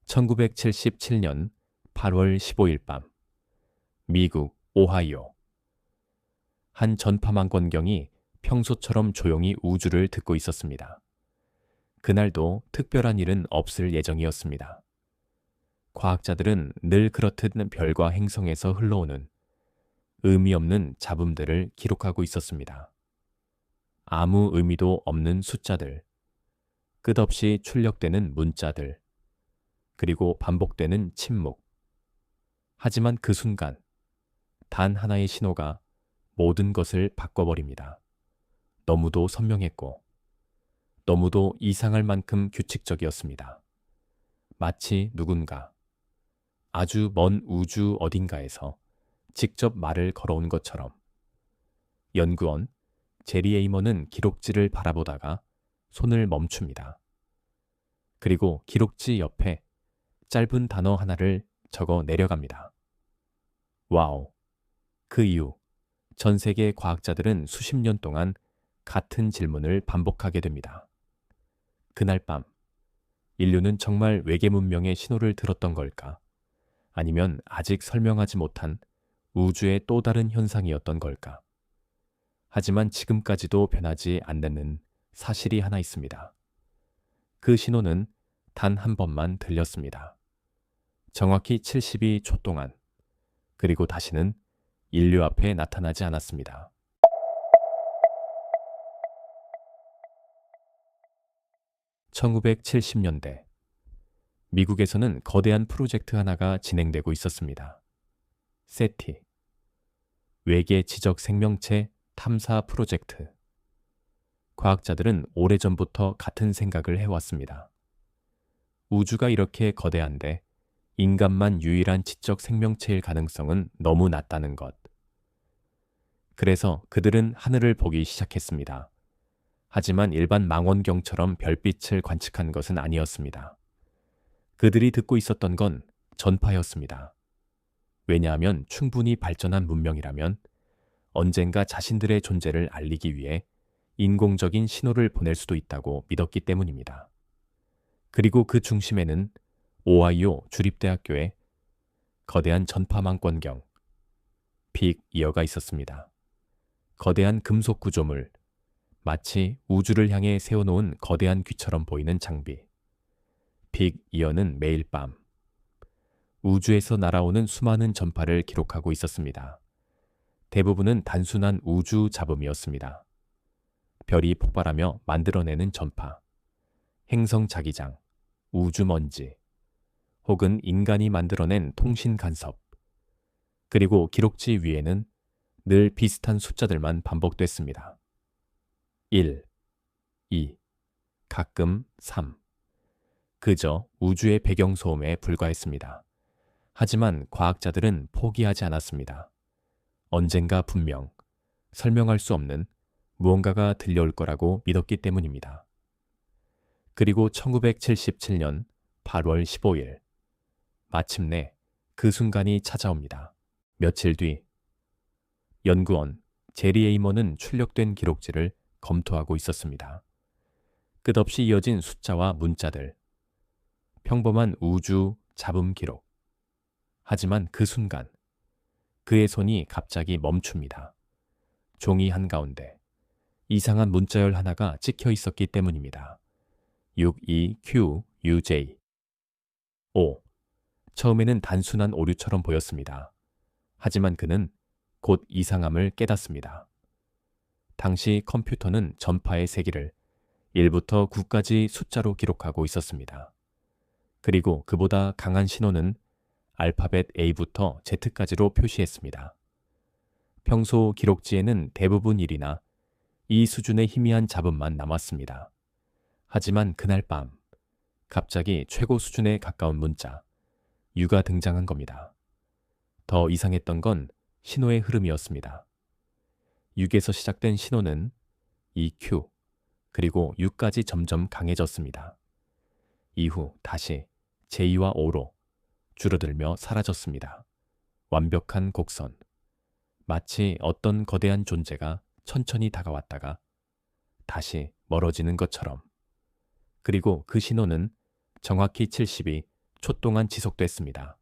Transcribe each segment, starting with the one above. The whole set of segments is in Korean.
1977년 8월 15일 밤, 미국 오하이오. 한 전파망원경이 평소처럼 조용히 우주를 듣고 있었습니다. 그날도 특별한 일은 없을 예정이었습니다. 과학자들은 늘 그렇듯 별과 행성에서 흘러오는 의미 없는 잡음들을 기록하고 있었습니다. 아무 의미도 없는 숫자들, 끝없이 출력되는 문자들, 그리고 반복되는 침묵. 하지만 그 순간, 단 하나의 신호가 모든 것을 바꿔버립니다. 너무도 선명했고, 너무도 이상할 만큼 규칙적이었습니다. 마치 누군가 아주 먼 우주 어딘가에서 직접 말을 걸어온 것처럼. 연구원 제리 에이머는 기록지를 바라보다가 손을 멈춥니다. 그리고 기록지 옆에 짧은 단어 하나를 적어 내려갑니다. 와우. 그 이후 전 세계 과학자들은 수십 년 동안 같은 질문을 반복하게 됩니다. 그날 밤, 인류는 정말 외계 문명의 신호를 들었던 걸까? 아니면 아직 설명하지 못한 우주의 또 다른 현상이었던 걸까? 하지만 지금까지도 변하지 않는 사실이 하나 있습니다. 그 신호는 단 한 번만 들렸습니다. 정확히 72초 동안, 그리고 다시는 인류 앞에 나타나지 않았습니다. (1970년대) 미국에서는 거대한 프로젝트 하나가 진행되고 있었습니다. 세티, 외계 지적 생명체 탐사 프로젝트. 과학자들은 오래전부터 같은 생각을 해왔습니다. 우주가 이렇게 거대한데 인간만 유일한 지적 생명체일 가능성은 너무 낮다는 것. 그래서 그들은 하늘을 보기 시작했습니다. 하지만 일반 망원경처럼 별빛을 관측한 것은 아니었습니다. 그들이 듣고 있었던 건 전파였습니다. 왜냐하면 충분히 발전한 문명이라면 언젠가 자신들의 존재를 알리기 위해 인공적인 신호를 보낼 수도 있다고 믿었기 때문입니다. 그리고 그 중심에는 오하이오 주립대학교의 거대한 전파망원경, 빅 이어가 있었습니다. 거대한 금속 구조물, 마치 우주를 향해 세워놓은 거대한 귀처럼 보이는 장비. 빅 이어는 매일 밤 우주에서 날아오는 수많은 전파를 기록하고 있었습니다. 대부분은 단순한 우주 잡음이었습니다. 별이 폭발하며 만들어내는 전파, 행성 자기장, 우주 먼지, 혹은 인간이 만들어낸 통신 간섭. 그리고 기록지 위에는 늘 비슷한 숫자들만 반복됐습니다. 1, 2, 가끔 3. 그저 우주의 배경소음에 불과했습니다. 하지만 과학자들은 포기하지 않았습니다. 언젠가 분명 설명할 수 없는 무언가가 들려올 거라고 믿었기 때문입니다. 그리고 1977년 8월 15일, 마침내 그 순간이 찾아옵니다. 며칠 뒤, 연구원 제리 에이머는 출력된 기록지를 검토하고 있었습니다. 끝없이 이어진 숫자와 문자들, 평범한 우주 잡음 기록. 하지만 그 순간, 그의 손이 갑자기 멈춥니다. 종이 한가운데 이상한 문자열 하나가 찍혀 있었기 때문입니다. 62QUJ. 처음에는 단순한 오류처럼 보였습니다. 하지만 그는 곧 이상함을 깨닫습니다. 당시 컴퓨터는 전파의 세기를 1부터 9까지 숫자로 기록하고 있었습니다. 그리고 그보다 강한 신호는 알파벳 A부터 Z까지로 표시했습니다. 평소 기록지에는 대부분 1이나 이 수준의 희미한 잡음만 남았습니다. 하지만 그날 밤, 갑자기 최고 수준에 가까운 문자, U가 등장한 겁니다. 더 이상했던 건 신호의 흐름이었습니다. 6에서 시작된 신호는 EQ, 그리고 U까지 점점 강해졌습니다. 이후 다시 J와 O로 줄어들며 사라졌습니다. 완벽한 곡선. 마치 어떤 거대한 존재가 천천히 다가왔다가 다시 멀어지는 것처럼. 그리고 그 신호는 정확히 72 초 동안 지속됐습니다.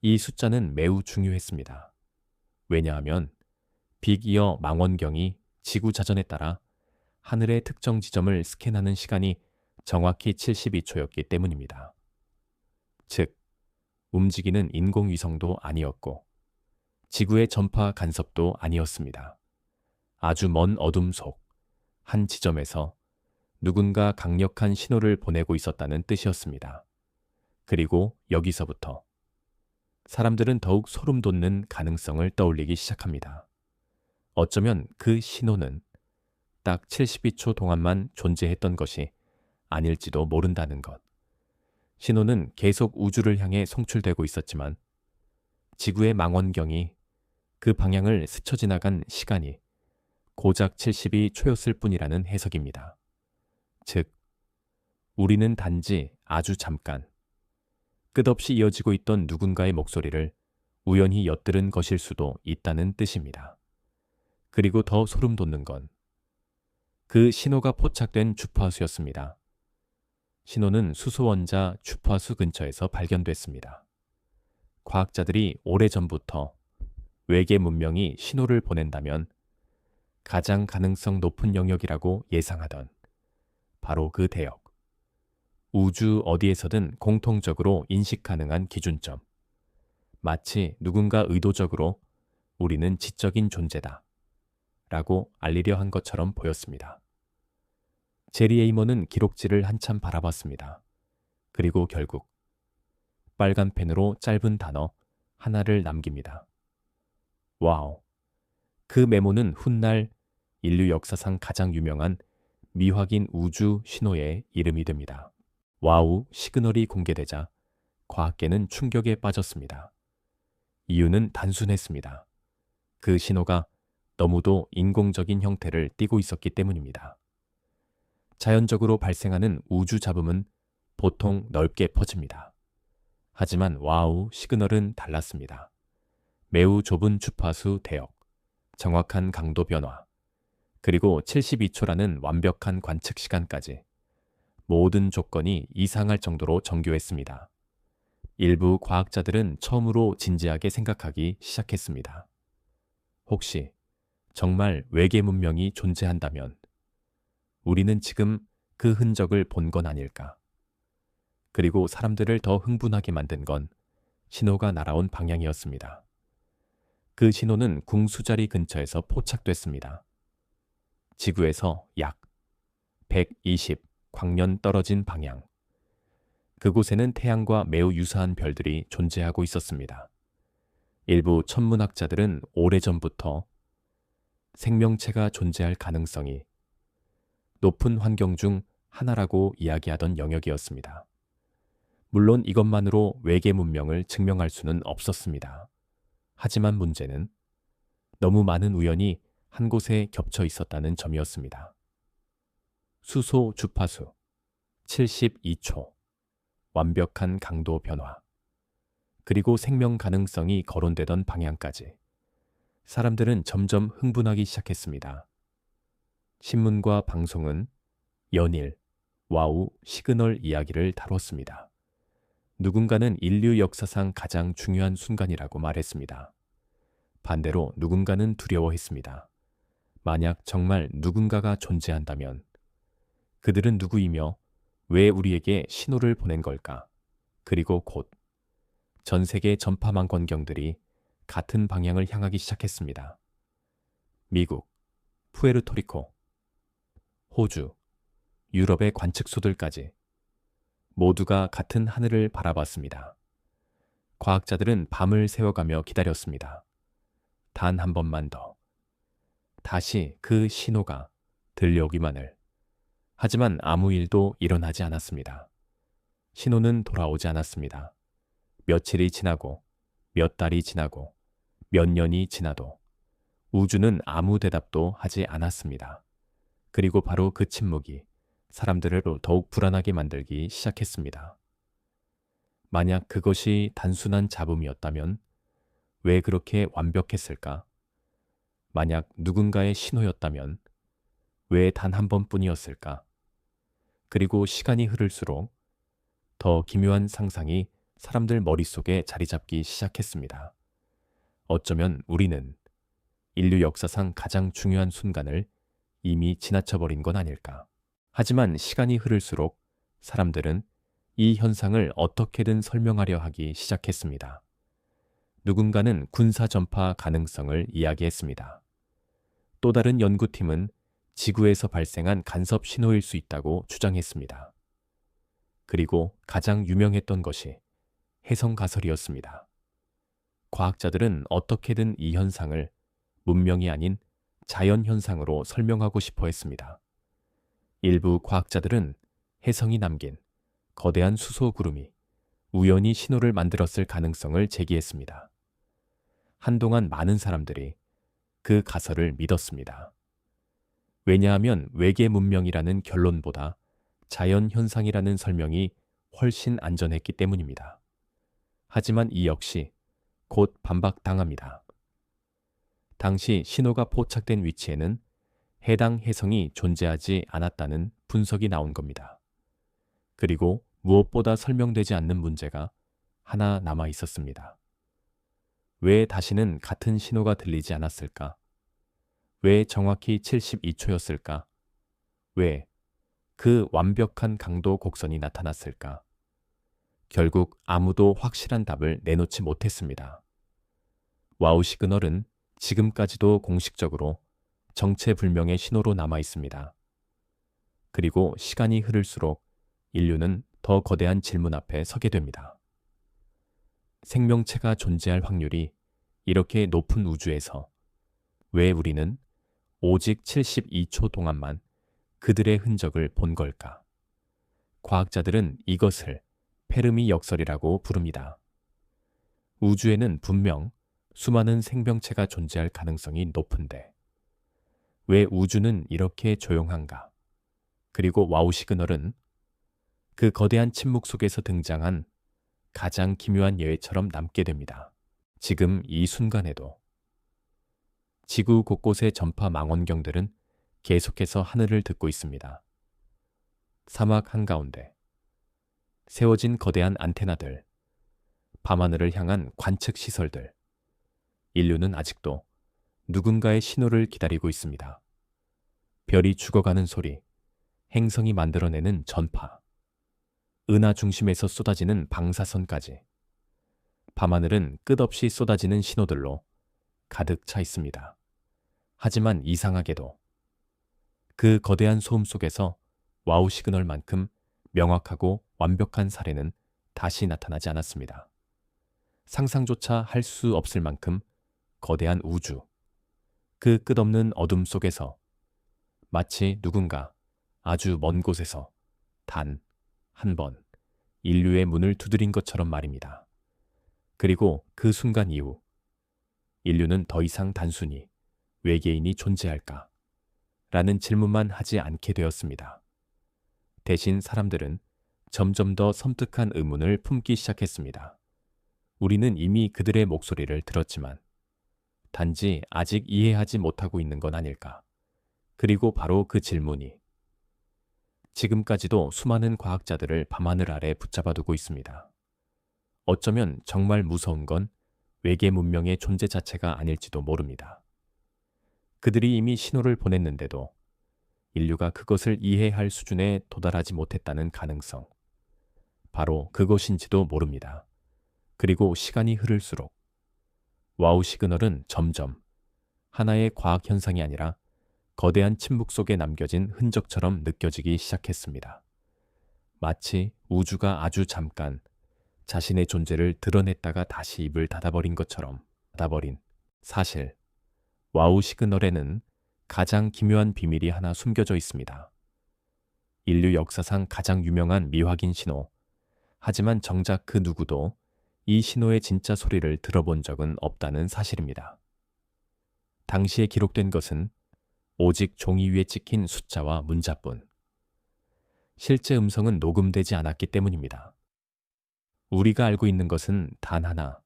이 숫자는 매우 중요했습니다. 왜냐하면 빅이어 망원경이 지구 자전에 따라 하늘의 특정 지점을 스캔하는 시간이 정확히 72초였기 때문입니다. 즉, 움직이는 인공위성도 아니었고 지구의 전파 간섭도 아니었습니다. 아주 먼 어둠 속 한 지점에서 누군가 강력한 신호를 보내고 있었다는 뜻이었습니다. 그리고 여기서부터 사람들은 더욱 소름 돋는 가능성을 떠올리기 시작합니다. 어쩌면 그 신호는 딱 72초 동안만 존재했던 것이 아닐지도 모른다는 것. 신호는 계속 우주를 향해 송출되고 있었지만 지구의 망원경이 그 방향을 스쳐 지나간 시간이 고작 72초였을 뿐이라는 해석입니다. 즉, 우리는 단지 아주 잠깐 끝없이 이어지고 있던 누군가의 목소리를 우연히 엿들은 것일 수도 있다는 뜻입니다. 그리고 더 소름 돋는 건 그 신호가 포착된 주파수였습니다. 신호는 수소원자 주파수 근처에서 발견됐습니다. 과학자들이 오래전부터 외계 문명이 신호를 보낸다면 가장 가능성 높은 영역이라고 예상하던 바로 그 대역. 우주 어디에서든 공통적으로 인식 가능한 기준점. 마치 누군가 의도적으로 우리는 지적인 존재다 라고 알리려 한 것처럼 보였습니다. 제리 에이머는 기록지를 한참 바라봤습니다. 그리고 결국 빨간 펜으로 짧은 단어 하나를 남깁니다. 와우. 그 메모는 훗날 인류 역사상 가장 유명한 미확인 우주 신호의 이름이 됩니다. 와우 시그널이 공개되자 과학계는 충격에 빠졌습니다. 이유는 단순했습니다. 그 신호가 너무도 인공적인 형태를 띠고 있었기 때문입니다. 자연적으로 발생하는 우주 잡음은 보통 넓게 퍼집니다. 하지만 와우 시그널은 달랐습니다. 매우 좁은 주파수 대역, 정확한 강도 변화, 그리고 72초라는 완벽한 관측 시간까지 모든 조건이 이상할 정도로 정교했습니다. 일부 과학자들은 처음으로 진지하게 생각하기 시작했습니다. 혹시 정말 외계 문명이 존재한다면 우리는 지금 그 흔적을 본 건 아닐까? 그리고 사람들을 더 흥분하게 만든 건 신호가 날아온 방향이었습니다. 그 신호는 궁수자리 근처에서 포착됐습니다. 지구에서 약 120 광년 떨어진 방향. 그곳에는 태양과 매우 유사한 별들이 존재하고 있었습니다. 일부 천문학자들은 오래전부터 생명체가 존재할 가능성이 높은 환경 중 하나라고 이야기하던 영역이었습니다. 물론 이것만으로 외계 문명을 증명할 수는 없었습니다. 하지만 문제는 너무 많은 우연이 한 곳에 겹쳐 있었다는 점이었습니다. 수소 주파수 72초, 완벽한 강도 변화, 그리고 생명 가능성이 거론되던 방향까지 사람들은 점점 흥분하기 시작했습니다. 신문과 방송은 연일, 와우, 시그널 이야기를 다뤘습니다. 누군가는 인류 역사상 가장 중요한 순간이라고 말했습니다. 반대로 누군가는 두려워했습니다. 만약 정말 누군가가 존재한다면 그들은 누구이며 왜 우리에게 신호를 보낸 걸까? 그리고 곧 전 세계 전파망원경들이 같은 방향을 향하기 시작했습니다. 미국, 푸에르토리코, 호주, 유럽의 관측소들까지 모두가 같은 하늘을 바라봤습니다. 과학자들은 밤을 새워가며 기다렸습니다. 단 한 번만 더. 다시 그 신호가 들려오기만을. 하지만 아무 일도 일어나지 않았습니다. 신호는 돌아오지 않았습니다. 며칠이 지나고 몇 달이 지나고 몇 년이 지나도 우주는 아무 대답도 하지 않았습니다. 그리고 바로 그 침묵이 사람들을 더욱 불안하게 만들기 시작했습니다. 만약 그것이 단순한 잡음이었다면 왜 그렇게 완벽했을까? 만약 누군가의 신호였다면 왜 단 한 번뿐이었을까? 그리고 시간이 흐를수록 더 기묘한 상상이 사람들 머릿속에 자리 잡기 시작했습니다. 어쩌면 우리는 인류 역사상 가장 중요한 순간을 이미 지나쳐버린 건 아닐까. 하지만 시간이 흐를수록 사람들은 이 현상을 어떻게든 설명하려 하기 시작했습니다. 누군가는 군사 전파 가능성을 이야기했습니다. 또 다른 연구팀은 지구에서 발생한 간섭 신호일 수 있다고 주장했습니다. 그리고 가장 유명했던 것이 해성 가설이었습니다. 과학자들은 어떻게든 이 현상을 문명이 아닌 자연 현상으로 설명하고 싶어 했습니다. 일부 과학자들은 혜성이 남긴 거대한 수소 구름이 우연히 신호를 만들었을 가능성을 제기했습니다. 한동안 많은 사람들이 그 가설을 믿었습니다. 왜냐하면 외계 문명이라는 결론보다 자연 현상이라는 설명이 훨씬 안전했기 때문입니다. 하지만 이 역시 곧 반박당합니다. 당시 신호가 포착된 위치에는 해당 혜성이 존재하지 않았다는 분석이 나온 겁니다. 그리고 무엇보다 설명되지 않는 문제가 하나 남아 있었습니다. 왜 다시는 같은 신호가 들리지 않았을까? 왜 정확히 72초였을까? 왜 그 완벽한 강도 곡선이 나타났을까? 결국 아무도 확실한 답을 내놓지 못했습니다. 와우 시그널은 지금까지도 공식적으로 정체불명의 신호로 남아 있습니다. 그리고 시간이 흐를수록 인류는 더 거대한 질문 앞에 서게 됩니다. 생명체가 존재할 확률이 이렇게 높은 우주에서 왜 우리는 오직 72초 동안만 그들의 흔적을 본 걸까? 과학자들은 이것을 페르미 역설이라고 부릅니다. 우주에는 분명 수많은 생명체가 존재할 가능성이 높은데 왜 우주는 이렇게 조용한가? 그리고 와우 시그널은 그 거대한 침묵 속에서 등장한 가장 기묘한 예외처럼 남게 됩니다. 지금 이 순간에도 지구 곳곳의 전파 망원경들은 계속해서 하늘을 듣고 있습니다. 사막 한가운데 세워진 거대한 안테나들, 밤하늘을 향한 관측 시설들, 인류는 아직도 누군가의 신호를 기다리고 있습니다. 별이 죽어가는 소리, 행성이 만들어내는 전파, 은하 중심에서 쏟아지는 방사선까지 밤하늘은 끝없이 쏟아지는 신호들로 가득 차 있습니다. 하지만 이상하게도 그 거대한 소음 속에서 와우 시그널만큼 명확하고 완벽한 사례는 다시 나타나지 않았습니다. 상상조차 할 수 없을 만큼 거대한 우주, 그 끝없는 어둠 속에서 마치 누군가 아주 먼 곳에서 단 한 번 인류의 문을 두드린 것처럼 말입니다. 그리고 그 순간 이후 인류는 더 이상 단순히 외계인이 존재할까? 라는 질문만 하지 않게 되었습니다. 대신 사람들은 점점 더 섬뜩한 의문을 품기 시작했습니다. 우리는 이미 그들의 목소리를 들었지만 단지 아직 이해하지 못하고 있는 건 아닐까? 그리고 바로 그 질문이 지금까지도 수많은 과학자들을 밤하늘 아래 붙잡아두고 있습니다. 어쩌면 정말 무서운 건 외계 문명의 존재 자체가 아닐지도 모릅니다. 그들이 이미 신호를 보냈는데도 인류가 그것을 이해할 수준에 도달하지 못했다는 가능성. 바로 그것인지도 모릅니다. 그리고 시간이 흐를수록 와우 시그널은 점점 하나의 과학 현상이 아니라 거대한 침묵 속에 남겨진 흔적처럼 느껴지기 시작했습니다. 마치 우주가 아주 잠깐 자신의 존재를 드러냈다가 다시 입을 닫아버린 것처럼 닫아버린 사실. 와우 시그널에는 가장 기묘한 비밀이 하나 숨겨져 있습니다. 인류 역사상 가장 유명한 미확인 신호. 하지만 정작 그 누구도 이 신호의 진짜 소리를 들어본 적은 없다는 사실입니다. 당시에 기록된 것은 오직 종이 위에 찍힌 숫자와 문자뿐. 실제 음성은 녹음되지 않았기 때문입니다. 우리가 알고 있는 것은 단 하나.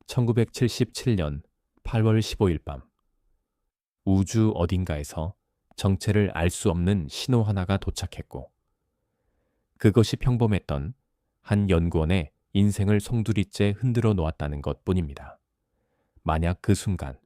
1977년 8월 15일 밤 우주 어딘가에서 정체를 알 수 없는 신호 하나가 도착했고 그것이 평범했던 한 연구원의 인생을 송두리째 흔들어 놓았다는 것 뿐입니다. 만약 그 순간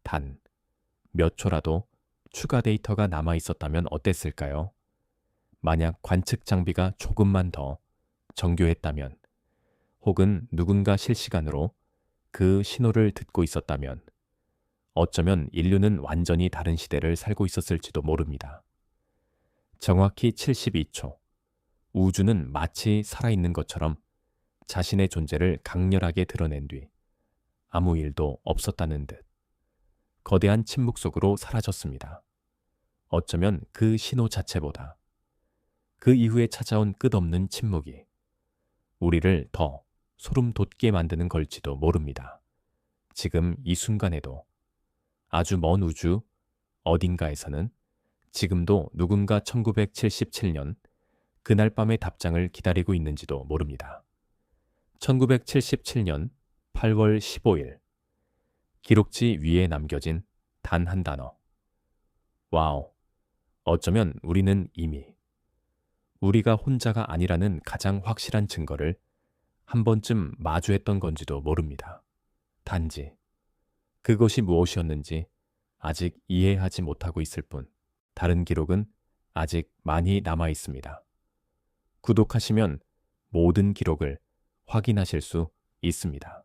단 몇 초라도 추가 데이터가 남아 있었다면 어땠을까요? 만약 관측 장비가 조금만 더 정교했다면, 혹은 누군가 실시간으로 그 신호를 듣고 있었다면, 어쩌면 인류는 완전히 다른 시대를 살고 있었을지도 모릅니다. 정확히 72초, 우주는 마치 살아있는 것처럼 자신의 존재를 강렬하게 드러낸 뒤 아무 일도 없었다는 듯 거대한 침묵 속으로 사라졌습니다. 어쩌면 그 신호 자체보다 그 이후에 찾아온 끝없는 침묵이 우리를 더 소름 돋게 만드는 걸지도 모릅니다. 지금 이 순간에도 아주 먼 우주 어딘가에서는 지금도 누군가 1977년 그날 밤의 답장을 기다리고 있는지도 모릅니다. 1977년 8월 15일 기록지 위에 남겨진 단 한 단어. 와우. 어쩌면 우리는 이미 우리가 혼자가 아니라는 가장 확실한 증거를 한 번쯤 마주했던 건지도 모릅니다. 단지 그것이 무엇이었는지 아직 이해하지 못하고 있을 뿐 다른 기록은 아직 많이 남아 있습니다. 구독하시면 모든 기록을 확인하실 수 있습니다.